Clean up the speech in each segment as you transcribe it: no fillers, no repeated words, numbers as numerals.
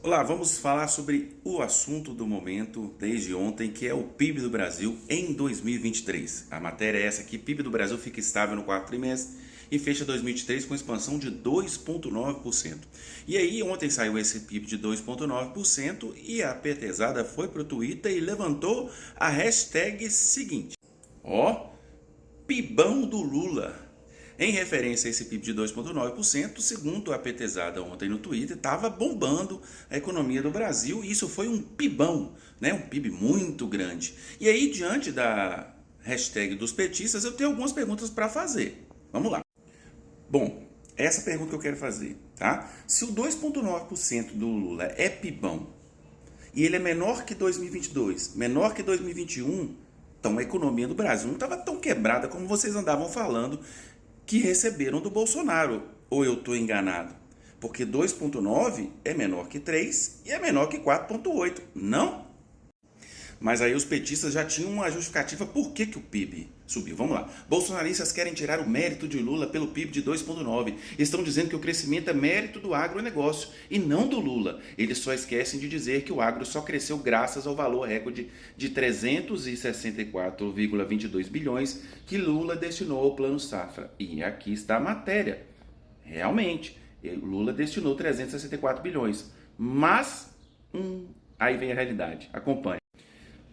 Olá, vamos falar sobre o assunto do momento desde ontem, que é o PIB do Brasil em 2023. A matéria é essa aqui: PIB do Brasil fica estável no quarto trimestre e fecha 2023 com expansão de 2,9%. E aí, ontem saiu esse PIB de 2,9% e a petezada foi pro Twitter e levantou a hashtag seguinte: ó, Pibão do Lula. Em referência a esse PIB de 2,9%, segundo a petezada ontem no Twitter, estava bombando a economia do Brasil e isso foi um pibão, né? Um PIB muito grande. E aí, diante da hashtag dos petistas, eu tenho algumas perguntas para fazer. Vamos lá. Bom, essa pergunta que eu quero fazer, tá? Se o 2,9% do Lula é pibão e ele é menor que 2022, menor que 2021, então a economia do Brasil não estava tão quebrada como vocês andavam falando que receberam do Bolsonaro. Ou eu estou enganado? Porque 2,9 é menor que 3 e é menor que 4,8, não? Mas aí os petistas já tinham uma justificativa por que o PIB subiu. Vamos lá. Bolsonaristas querem tirar o mérito de Lula pelo PIB de 2,9. Estão dizendo que o crescimento é mérito do agronegócio e não do Lula. Eles só esquecem de dizer que o agro só cresceu graças ao valor recorde de 364,22 bilhões que Lula destinou ao Plano Safra. E aqui está a matéria. Realmente, Lula destinou 364 bilhões. Mas, aí vem a realidade. Acompanhe.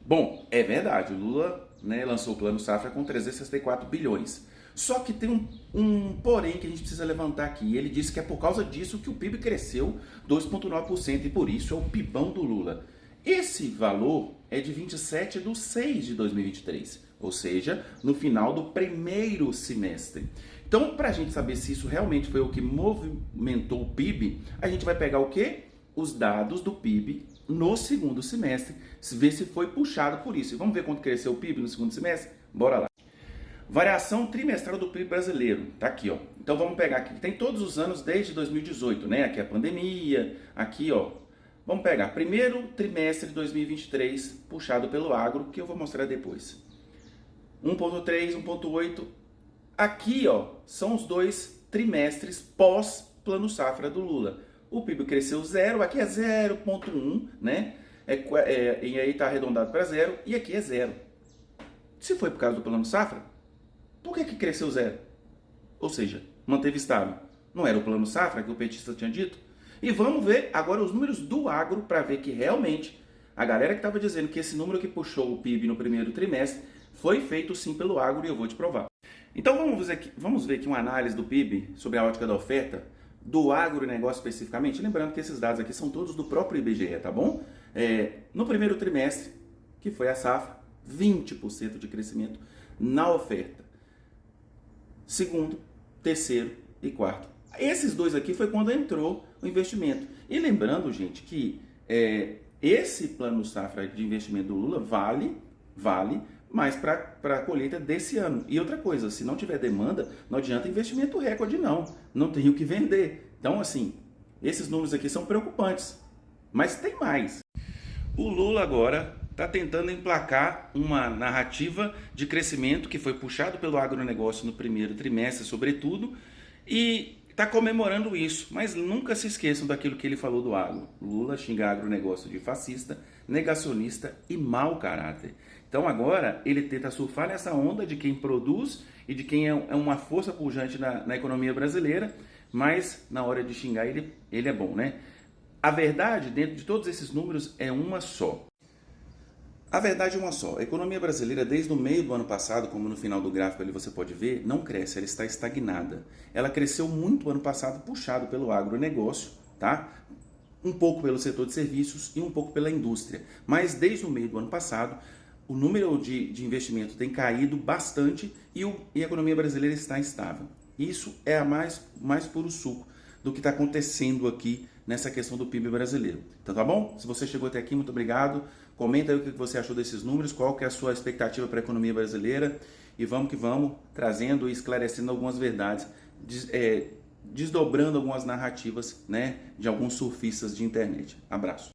Bom, é verdade, o Lula, né, lançou o Plano Safra com 364 bilhões. Só que tem um porém que a gente precisa levantar aqui. Ele disse que é por causa disso que o PIB cresceu 2,9% e por isso é o pibão do Lula. Esse valor é de 27/6/2023, ou seja, no final do primeiro semestre. Então, para a gente saber se isso realmente foi o que movimentou o PIB, a gente vai pegar o quê? Os dados do PIB no segundo semestre, ver se foi puxado por isso. E vamos ver quanto cresceu o PIB no segundo semestre? Bora lá. Variação trimestral do PIB brasileiro. Tá aqui, ó. Então vamos pegar aqui. Tem todos os anos desde 2018, né? Aqui é a pandemia, aqui, ó. Vamos pegar primeiro trimestre de 2023, puxado pelo agro, que eu vou mostrar depois. 1,3, 1,8. Aqui, ó, são os dois trimestres pós-Plano Safra do Lula. O PIB cresceu 0, aqui é 0,1, né? E aí está arredondado para 0, e aqui é 0. Se foi por causa do Plano Safra, por que cresceu 0? Ou seja, manteve estável. Não era o Plano Safra que o petista tinha dito? E vamos ver agora os números do agro para ver que realmente a galera que estava dizendo que esse número que puxou o PIB no primeiro trimestre foi feito sim pelo agro e eu vou te provar. Então vamos ver aqui uma análise do PIB sobre a ótica da oferta, do agronegócio especificamente, lembrando que esses dados aqui são todos do próprio IBGE, tá bom? No primeiro trimestre, que foi a safra, 20% de crescimento na oferta. Segundo, terceiro e quarto. Esses dois aqui foi quando entrou o investimento. E lembrando, gente, que esse plano safra de investimento do Lula vale mas para a colheita desse ano. E outra coisa, se não tiver demanda, não adianta investimento recorde não tem o que vender. Então, assim, esses números aqui são preocupantes, mas tem mais. O Lula agora está tentando emplacar uma narrativa de crescimento que foi puxado pelo agronegócio no primeiro trimestre, sobretudo, e está comemorando isso, mas nunca se esqueçam daquilo que ele falou do agro. Lula xinga agronegócio de fascista, negacionista e mau caráter. Então agora ele tenta surfar nessa onda de quem produz e de quem é uma força pujante na economia brasileira, mas na hora de xingar ele é bom, né? A verdade, dentro de todos esses números, é uma só. A verdade é uma só. A economia brasileira, desde o meio do ano passado, como no final do gráfico ali você pode ver, não cresce, ela está estagnada. Ela cresceu muito ano passado, puxado pelo agronegócio, tá? Um pouco pelo setor de serviços e um pouco pela indústria. Mas desde o meio do ano passado, o número de investimento tem caído bastante e a economia brasileira está instável. Isso é a mais puro suco do que está acontecendo aqui nessa questão do PIB brasileiro. Então tá bom? Se você chegou até aqui, muito obrigado. Comenta aí o que você achou desses números, qual que é a sua expectativa para a economia brasileira e vamos que vamos, trazendo e esclarecendo algumas verdades, desdobrando algumas narrativas, né, de alguns surfistas de internet. Abraço.